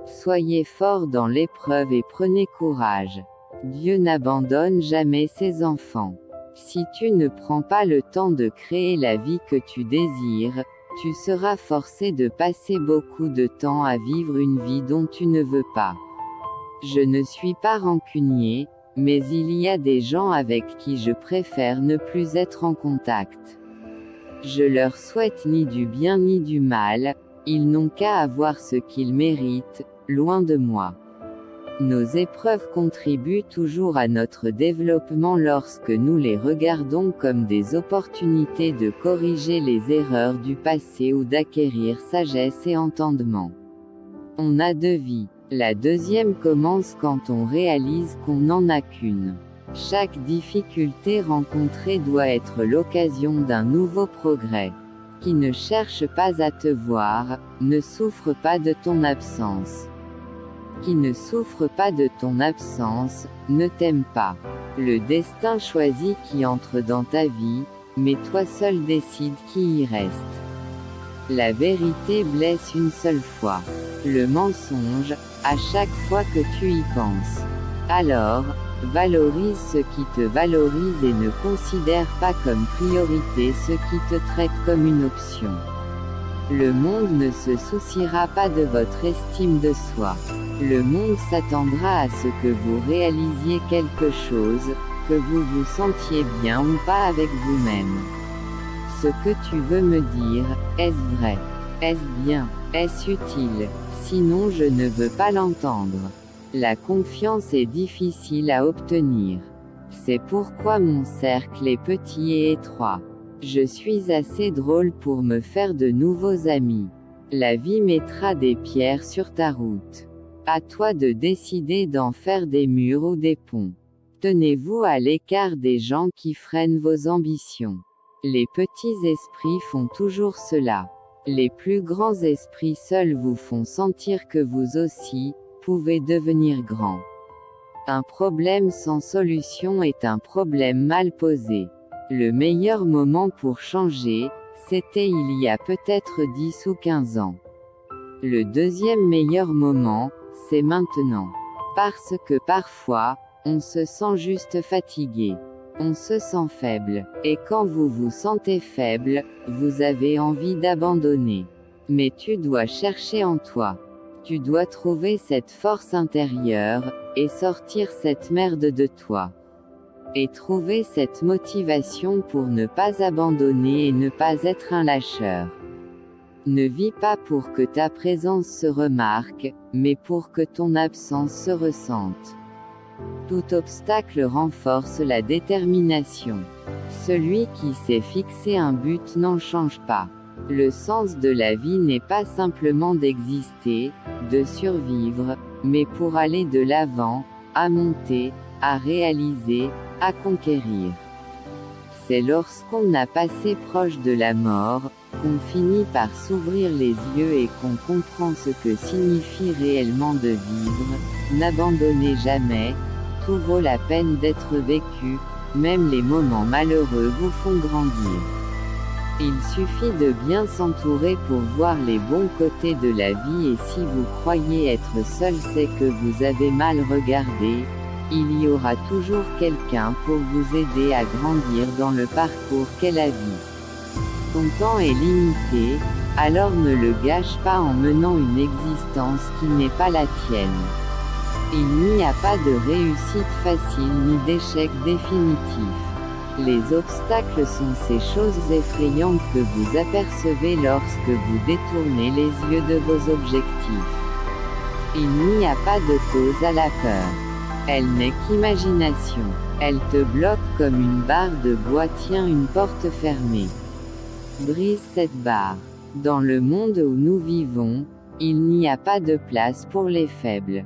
Soyez forts dans l'épreuve et prenez courage. Dieu n'abandonne jamais ses enfants. Si tu ne prends pas le temps de créer la vie que tu désires, tu seras forcé de passer beaucoup de temps à vivre une vie dont tu ne veux pas. Je ne suis pas rancunier, mais il y a des gens avec qui je préfère ne plus être en contact. Je leur souhaite ni du bien ni du mal, ils n'ont qu'à avoir ce qu'ils méritent, loin de moi. Nos épreuves contribuent toujours à notre développement lorsque nous les regardons comme des opportunités de corriger les erreurs du passé ou d'acquérir sagesse et entendement. On a deux vies. La deuxième commence quand on réalise qu'on n'en a qu'une. Chaque difficulté rencontrée doit être l'occasion d'un nouveau progrès. Qui ne cherche pas à te voir, ne souffre pas de ton absence. Qui ne souffre pas de ton absence, ne t'aime pas. Le destin choisit qui entre dans ta vie, mais toi seul décides qui y reste. La vérité blesse une seule fois. Le mensonge, à chaque fois que tu y penses. Alors, valorise ce qui te valorise et ne considère pas comme priorité ce qui te traite comme une option. Le monde ne se souciera pas de votre estime de soi. Le monde s'attendra à ce que vous réalisiez quelque chose, que vous vous sentiez bien ou pas avec vous-même. Ce que tu veux me dire, est-ce vrai? Est-ce bien? Est-ce utile? Sinon je ne veux pas l'entendre. La confiance est difficile à obtenir. C'est pourquoi mon cercle est petit et étroit. Je suis assez drôle pour me faire de nouveaux amis. La vie mettra des pierres sur ta route. À toi de décider d'en faire des murs ou des ponts. Tenez-vous à l'écart des gens qui freinent vos ambitions. Les petits esprits font toujours cela. Les plus grands esprits seuls vous font sentir que vous aussi, pouvez devenir grand. Un problème sans solution est un problème mal posé. Le meilleur moment pour changer, c'était il y a peut-être 10 ou 15 ans. Le deuxième meilleur moment, c'est maintenant. Parce que parfois, on se sent juste fatigué. On se sent faible. Et quand vous vous sentez faible, vous avez envie d'abandonner. Mais tu dois chercher en toi. Tu dois trouver cette force intérieure, et sortir cette merde de toi. Et trouver cette motivation pour ne pas abandonner et ne pas être un lâcheur. Ne vis pas pour que ta présence se remarque, mais pour que ton absence se ressente. Tout obstacle renforce la détermination. Celui qui s'est fixé un but n'en change pas. Le sens de la vie n'est pas simplement d'exister, de survivre, mais pour aller de l'avant, à monter, à réaliser, à conquérir. C'est lorsqu'on a passé proche de la mort, qu'on finit par s'ouvrir les yeux et qu'on comprend ce que signifie réellement de vivre. N'abandonnez jamais, tout vaut la peine d'être vécu, même les moments malheureux vous font grandir. Il suffit de bien s'entourer pour voir les bons côtés de la vie et si vous croyez être seul c'est que vous avez mal regardé, il y aura toujours quelqu'un pour vous aider à grandir dans le parcours qu'est la vie. Ton temps est limité, alors ne le gâche pas en menant une existence qui n'est pas la tienne. Il n'y a pas de réussite facile ni d'échec définitif. Les obstacles sont ces choses effrayantes que vous apercevez lorsque vous détournez les yeux de vos objectifs. Il n'y a pas de cause à la peur. Elle n'est qu'imagination. Elle te bloque comme une barre de bois tient une porte fermée. Brise cette barre. Dans le monde où nous vivons, il n'y a pas de place pour les faibles.